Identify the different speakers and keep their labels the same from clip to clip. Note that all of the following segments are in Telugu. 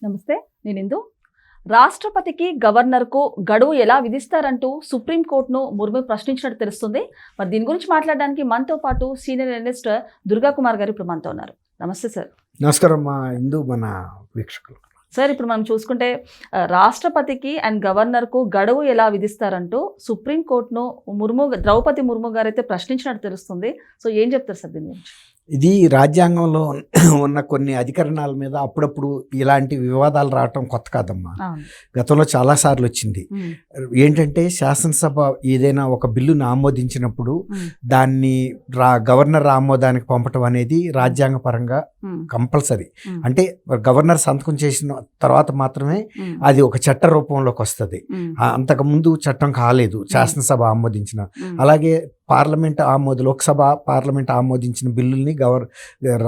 Speaker 1: నమస్తే, నేను ఇందు. రాష్ట్రపతికి గవర్నర్కు గడువు ఎలా విధిస్తారంటూ సుప్రీంకోర్టును ముర్ము ప్రశ్నించినట్టు తెలుస్తుంది. మరి దీని గురించి మాట్లాడడానికి మనతో పాటు సీనియర్ అనలిస్ట్ దుర్గా కుమార్ గారు ఇప్పుడు మనతో ఉన్నారు. నమస్తే సార్.
Speaker 2: నమస్కారం మా ఇందు మన వీక్షకులు.
Speaker 1: సార్, ఇప్పుడు మనం చూసుకుంటే రాష్ట్రపతికి అండ్ గవర్నర్కు గడువు ఎలా విధిస్తారంటూ సుప్రీంకోర్టును ద్రౌపది ముర్ము గారు అయితే ప్రశ్నించినట్టు తెలుస్తుంది. సో ఏం చెప్తారు సార్ దీని గురించి?
Speaker 2: ఇది రాజ్యాంగంలో ఉన్న కొన్ని అధికరణాల మీద అప్పుడప్పుడు ఇలాంటి వివాదాలు రావటం కొత్త కాదమ్మా. గతంలో చాలాసార్లు వచ్చింది. ఏంటంటే శాసనసభ ఏదైనా ఒక బిల్లును ఆమోదించినప్పుడు దాన్ని గవర్నర్ ఆమోదానికి పంపటం అనేది రాజ్యాంగ పరంగా కంపల్సరీ. అంటే గవర్నర్ సంతకం చేసిన తర్వాత మాత్రమే అది ఒక చట్ట రూపంలోకి వస్తుంది. అంతకుముందు చట్టం కాలేదు శాసనసభ ఆమోదించిన. అలాగే లోక్సభ పార్లమెంట్ ఆమోదించిన బిల్లుల్ని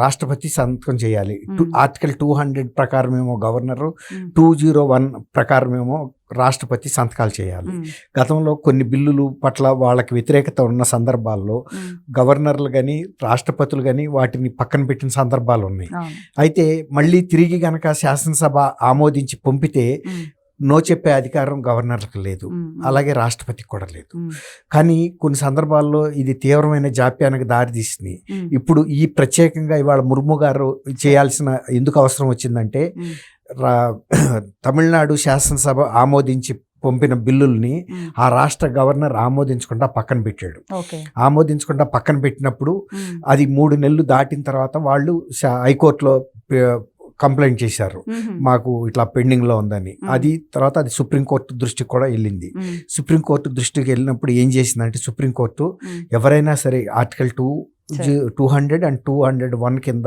Speaker 2: రాష్ట్రపతి సంతకం చేయాలి. ఆర్టికల్ 200 ప్రకారమేమో గవర్నరు, 201 ప్రకారమేమో రాష్ట్రపతి సంతకాలు చేయాలి. గతంలో కొన్ని బిల్లులు పట్ల వాళ్ళకి వ్యతిరేకత ఉన్న సందర్భాల్లో గవర్నర్లు కానీ రాష్ట్రపతులు కానీ వాటిని పక్కన పెట్టిన సందర్భాలు ఉన్నాయి. అయితే మళ్ళీ తిరిగి గనక శాసనసభ ఆమోదించి పంపితే నో చెప్పే అధికారం గవర్నర్లకు లేదు, అలాగే రాష్ట్రపతికి కూడా లేదు. కానీ కొన్ని సందర్భాల్లో ఇది తీవ్రమైన జాప్యానికి దారితీసింది. ఇప్పుడు ఈ ప్రత్యేకంగా ఇవాళ ముర్ము గారు చేయాల్సిన ఎందుకు అవసరం వచ్చిందంటే, తమిళనాడు శాసనసభ ఆమోదించి పంపిన బిల్లుల్ని ఆ రాష్ట్ర గవర్నర్ ఆమోదించకుండా పక్కన పెట్టాడు. ఆమోదించకుండా పక్కన పెట్టినప్పుడు అది 3 నెలలు దాటిన తర్వాత వాళ్ళు హైకోర్టులో కంప్లైంట్ చేశారు, మాకు ఇట్లా పెండింగ్లో ఉందని. అది తర్వాత అది సుప్రీంకోర్టు దృష్టికి కూడా వెళ్ళింది. సుప్రీంకోర్టు దృష్టికి వెళ్ళినప్పుడు ఏం చేసిందంటే, సుప్రీంకోర్టు ఎవరైనా సరే ఆర్టికల్ 200 అండ్ 201 కింద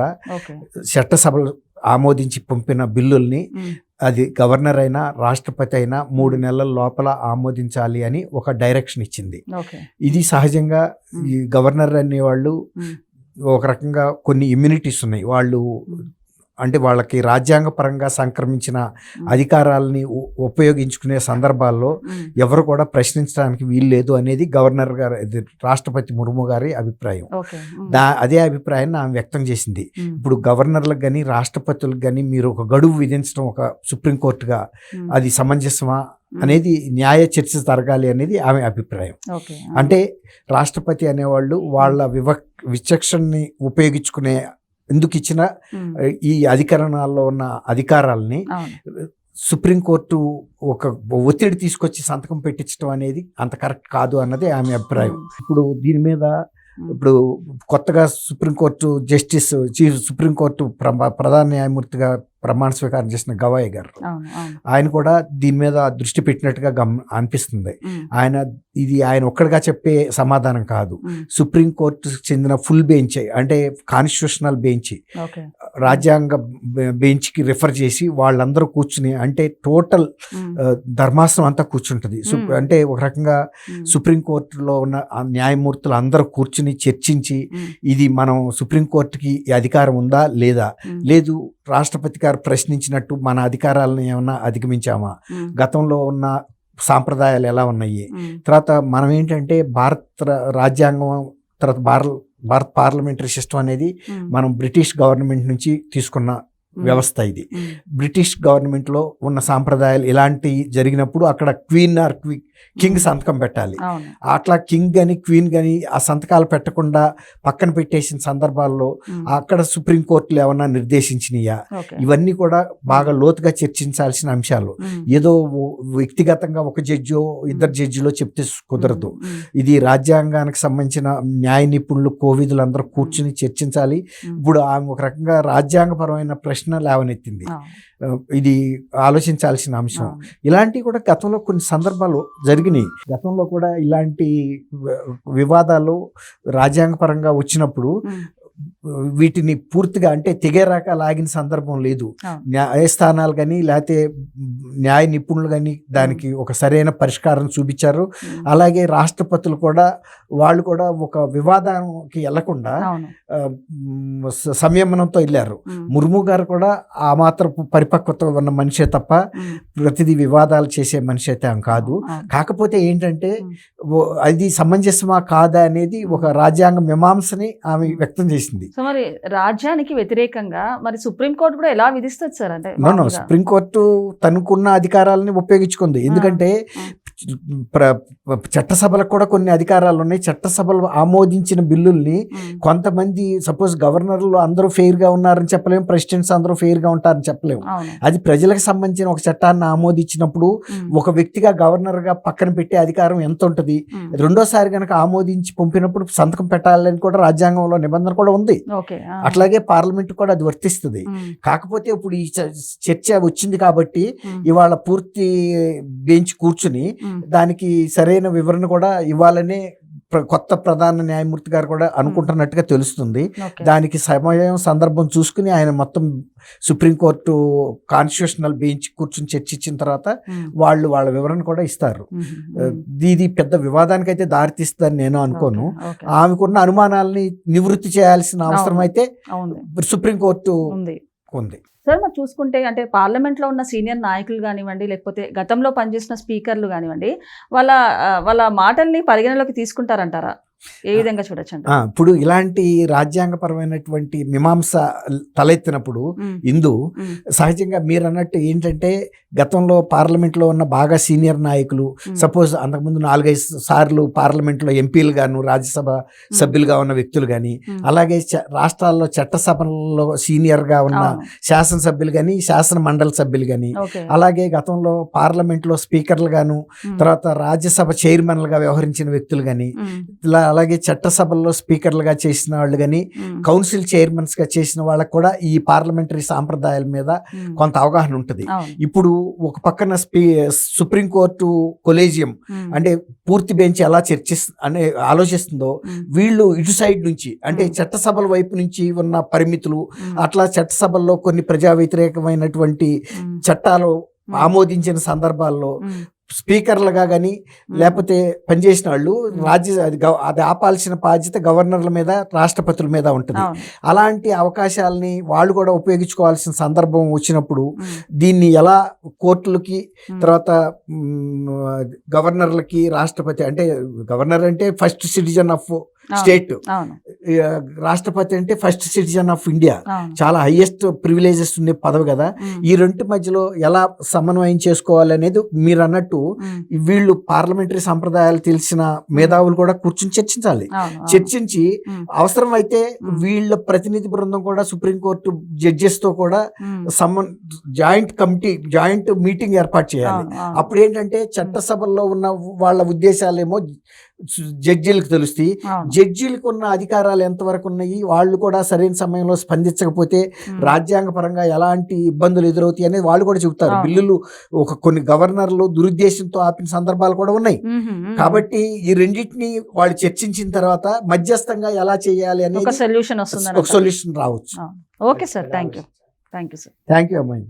Speaker 2: చట్టసభలు ఆమోదించి పంపిన బిల్లుల్ని అది గవర్నర్ అయినా రాష్ట్రపతి అయినా 3 నెలల లోపల ఆమోదించాలి అని ఒక డైరెక్షన్ ఇచ్చింది. ఇది సహజంగా ఈ గవర్నర్ అనేవాళ్ళు ఒక రకంగా కొన్ని ఇమ్యూనిటీస్ ఉన్నాయి. వాళ్ళు అంటే వాళ్ళకి రాజ్యాంగ పరంగా సంక్రమించిన అధికారాలని ఉపయోగించుకునే సందర్భాల్లో ఎవరు కూడా ప్రశ్నించడానికి వీలు లేదు అనేది గవర్నర్ గారు, రాష్ట్రపతి ముర్ము గారి అభిప్రాయం. అదే అభిప్రాయాన్ని ఆమె వ్యక్తం చేసింది. ఇప్పుడు గవర్నర్లకు కానీ రాష్ట్రపతులకు కానీ మీరు ఒక గడువు విధించడం ఒక సుప్రీంకోర్టుగా అది సమంజసమా అనేది న్యాయ చర్చ జరగాలి అనేది ఆమె అభిప్రాయం. అంటే రాష్ట్రపతి అనేవాళ్ళు వాళ్ళ విచక్షణని ఉపయోగించుకునే ఎందుకు ఇచ్చిన ఈ అధికరణాల్లో ఉన్న అధికారాలని సుప్రీంకోర్టు ఒక ఒత్తిడి తీసుకొచ్చి సంతకం పెట్టించడం అనేది అంత కరెక్ట్ కాదు అన్నది ఆమె అభిప్రాయం. ఇప్పుడు దీని మీద ఇప్పుడు కొత్తగా సుప్రీంకోర్టు ప్రధాన న్యాయమూర్తిగా ప్రమాణ స్వీకారం చేసిన గవాయి గారు, ఆయన కూడా దీని మీద దృష్టి పెట్టినట్టుగా అనిపిస్తుంది. ఆయన ఒక్కడిగా చెప్పే సమాధానం కాదు. సుప్రీంకోర్టు చెందిన ఫుల్ బెంచ్, అంటే కాన్స్టిట్యూషనల్ బెంచ్, రాజ్యాంగ బెంచ్కి రిఫర్ చేసి వాళ్ళందరూ కూర్చుని, అంటే టోటల్ ధర్మాసనం అంతా కూర్చుంటుంది. అంటే ఒక రకంగా సుప్రీంకోర్టులో ఉన్న న్యాయమూర్తులు అందరూ కూర్చుని చర్చించి, ఇది మనం సుప్రీంకోర్టుకి ఈ అధికారం ఉందా లేదా, లేదు రాష్ట్రపతి గారు ప్రశ్నించినట్టు మన అధికారాలను ఏమన్నా అధిగమించామా, గతంలో ఉన్న సాంప్రదాయాలు ఎలా ఉన్నాయి, తర్వాత మనం ఏంటంటే భారత రాజ్యాంగం, తర్వాత భారత పార్లమెంటరీ సిస్టమ్ అనేది మనం బ్రిటిష్ గవర్నమెంట్ నుంచి తీసుకున్న వ్యవస్థ. ఇది బ్రిటిష్ గవర్నమెంట్లో ఉన్న సాంప్రదాయాలు ఇలాంటి జరిగినప్పుడు అక్కడ క్వీన్ ఆర్ కింగ్ సంతకం పెట్టాలి. అట్లా కింగ్ అని క్వీన్ కానీ ఆ సంతకాలు పెట్టకుండా పక్కన పెట్టేసిన సందర్భాల్లో అక్కడ సుప్రీంకోర్టులు ఏమన్నా నిర్దేశించినయా, ఇవన్నీ కూడా బాగా లోతుగా చర్చించాల్సిన అంశాలు. ఏదో వ్యక్తిగతంగా ఒక జడ్జో 2 జడ్జిలో చెప్తే కుదరదు. ఇది రాజ్యాంగానికి సంబంధించిన న్యాయ నిపుణులు కోవిదులందరూ కూర్చుని చర్చించాలి. ఇప్పుడు ఆమె ఒక రకంగా రాజ్యాంగపరమైన ప్రశ్న లేవనెత్తింది. ఇది ఆలోచించాల్సిన అంశం. ఇలాంటివి కూడా గతంలో కొన్ని సందర్భాలు జరిగినాయి. గతంలో కూడా ఇలాంటి వివాదాలు రాజ్యాంగపరంగా వచ్చినప్పుడు వీటిని పూర్తిగా అంటే తెగేరాక లాగిన సందర్భం లేదు. న్యాయస్థానాలు కానీ లేకపోతే న్యాయ నిపుణులు కానీ దానికి ఒక సరైన పరిష్కారం చూపించారు. అలాగే రాష్ట్రపతులు కూడా వాళ్ళు కూడా ఒక వివాదానికి వెళ్లకుండా సంయమనంతో వెళ్ళారు. ముర్ము గారు కూడా ఆ మాత్రం పరిపక్వత ఉన్న మనిషే తప్ప ప్రతిదీ వివాదాలు చేసే మనిషి అయితే ఆమె కాదు. కాకపోతే ఏంటంటే అది సమంజసమా కాదా అనేది ఒక రాజ్యాంగ మీమాంసని ఆమె వ్యక్తం చేసింది.
Speaker 1: సో మరి రాజ్యానికి వ్యతిరేకంగా మరి సుప్రీంకోర్టు కూడా ఎలా విధిస్తుంది సార్? అంటే
Speaker 2: సుప్రీంకోర్టు తనకున్న అధికారాలని ఉపయోగించుకుంది. ఎందుకంటే చట్టసభలకు కూడా కొన్ని అధికారాలు ఉన్నాయి. చట్టసభలు ఆమోదించిన బిల్లుల్ని కొంతమంది సపోజ్ గవర్నర్లు అందరూ ఫెయిర్ గా ఉన్నారని చెప్పలేము, ప్రెసిడెంట్స్ అందరూ ఫెయిర్ గా ఉంటారని చెప్పలేము. అది ప్రజలకు సంబంధించిన ఒక చట్టాన్ని ఆమోదించినప్పుడు ఒక వ్యక్తిగా గవర్నర్ గా పక్కన పెట్టే అధికారం ఎంత ఉంటుంది. రెండోసారి కనుక ఆమోదించి పంపినప్పుడు సంతకం పెట్టాలని కూడా రాజ్యాంగంలో నిబంధన కూడా ఉంది. అట్లాగే పార్లమెంట్ కూడా అది వర్తిస్తుంది. కాకపోతే ఇప్పుడు ఈ చర్చ వచ్చింది కాబట్టి ఇవాళ పూర్తి బెంచ్ కూర్చుని దానికి సరైన వివరణ కూడా ఇవ్వాలని కొత్త ప్రధాన న్యాయమూర్తి గారు కూడా అనుకుంటున్నట్టుగా తెలుస్తుంది. దానికి సమయం సందర్భం చూసుకుని ఆయన మొత్తం సుప్రీంకోర్టు కాన్స్టిట్యూషనల్ బెంచ్ కూర్చుని చర్చించిన తర్వాత వాళ్ళ వివరణ కూడా ఇస్తారు. ఇది పెద్ద వివాదానికి అయితే దారితీస్తుందని నేను అనుకోను. ఆమెకున్న అనుమానాలని నివృత్తి చేయాల్సిన అవసరం అయితే సుప్రీంకోర్టు ఉంది.
Speaker 1: సార్ మరి చూసుకుంటే అంటే పార్లమెంట్లో ఉన్న సీనియర్ నాయకులు కానివ్వండి, లేకపోతే గతంలో పనిచేసిన స్పీకర్లు కానివ్వండి, వాళ్ళ మాటల్ని పరిగణలోకి తీసుకుంటారంటారా? ఏ విధంగా చూడొచ్చు అంటే
Speaker 2: ఇప్పుడు ఇలాంటి రాజ్యాంగపరమైనటువంటి మీమాంస తలెత్తినప్పుడు సహజంగా మీరు అన్నట్టు ఏంటంటే గతంలో పార్లమెంట్లో ఉన్న బాగా సీనియర్ నాయకులు, సపోజ్ అంతకుముందు 4-5 సార్లు పార్లమెంట్లో ఎంపీలు గాను రాజ్యసభ సభ్యులుగా ఉన్న వ్యక్తులు కానీ, అలాగే రాష్ట్రాల్లో చట్టసభల్లో సీనియర్ గా ఉన్న శాసనసభ్యులు కానీ శాసన మండలి సభ్యులు కానీ, అలాగే గతంలో పార్లమెంట్లో స్పీకర్లు గాను తర్వాత రాజ్యసభ చైర్మన్లుగా వ్యవహరించిన వ్యక్తులు కానీ, అలాగే చట్టసభల్లో స్పీకర్లుగా చేసిన వాళ్ళు కానీ కౌన్సిల్ చైర్మన్స్ గా చేసిన వాళ్ళకు కూడా ఈ పార్లమెంటరీ సాంప్రదాయాల మీద కొంత అవగాహన ఉంటుంది. ఇప్పుడు ఒక పక్కన సుప్రీంకోర్టు కొలేజియం అంటే పూర్తి బెంచ్ ఎలా అనే ఆలోచిస్తుందో, వీళ్ళు ఇటు సైడ్ నుంచి అంటే చట్టసభల వైపు నుంచి ఉన్న పరిమితులు, అట్లా చట్టసభల్లో కొన్ని ప్రజా వ్యతిరేకమైనటువంటి చట్టాలు ఆమోదించిన సందర్భాల్లో స్పీకర్లుగా కానీ లేకపోతే పనిచేసిన వాళ్ళు అది ఆపాల్సిన బాధ్యత గవర్నర్ల మీద రాష్ట్రపతుల మీద ఉంటుంది. అలాంటి అవకాశాలని వాళ్ళు కూడా ఉపయోగించుకోవాల్సిన సందర్భం వచ్చినప్పుడు దీన్ని ఎలా కోర్టులకి తర్వాత గవర్నర్లకి రాష్ట్రపతి అంటే గవర్నర్ అంటే ఫస్ట్ సిటిజన్ ఆఫ్ స్టేట్, రాష్ట్రపతి అంటే ఫస్ట్ సిటిజన్ ఆఫ్ ఇండియా, చాలా హైయెస్ట్ ప్రివిలేజెస్ ఉండే పదవి కదా. ఈ రెండు మధ్యలో ఎలా సమన్వయం చేసుకోవాలనేది మీరు అన్నట్టు వీళ్ళు పార్లమెంటరీ సంప్రదాయాలు తెలిసిన మేధావులు కూడా కూర్చుని చర్చించి అవసరం అయితే వీళ్ళ ప్రతినిధి బృందం కూడా సుప్రీంకోర్టు జడ్జెస్ తో కూడా జాయింట్ మీటింగ్ ఏర్పాటు చేయాలి. అప్పుడు ఏంటంటే చట్టసభల్లో ఉన్న వాళ్ళ ఉద్దేశాలేమో జడ్జీలకు తెలుస్తాయి, జడ్జీలకు ఉన్న అధికారాలు ఎంతవరకు ఉన్నాయి, వాళ్ళు కూడా సరైన సమయంలో స్పందించకపోతే రాజ్యాంగ పరంగా ఎలాంటి ఇబ్బందులు ఎదురవుతాయి అనేది వాళ్ళు కూడా చెబుతారు. బిల్లులు కొన్ని గవర్నర్లు దురుద్దేశంతో ఆపిన సందర్భాలు కూడా ఉన్నాయి. కాబట్టి ఈ రెండింటిని వాళ్ళు చర్చించిన తర్వాత మధ్యస్థంగా ఎలా చేయాలి అనేది ఒక సొల్యూషన్ రావచ్చు.
Speaker 1: Okay sir, thank you
Speaker 2: thank you అమ్మాయి.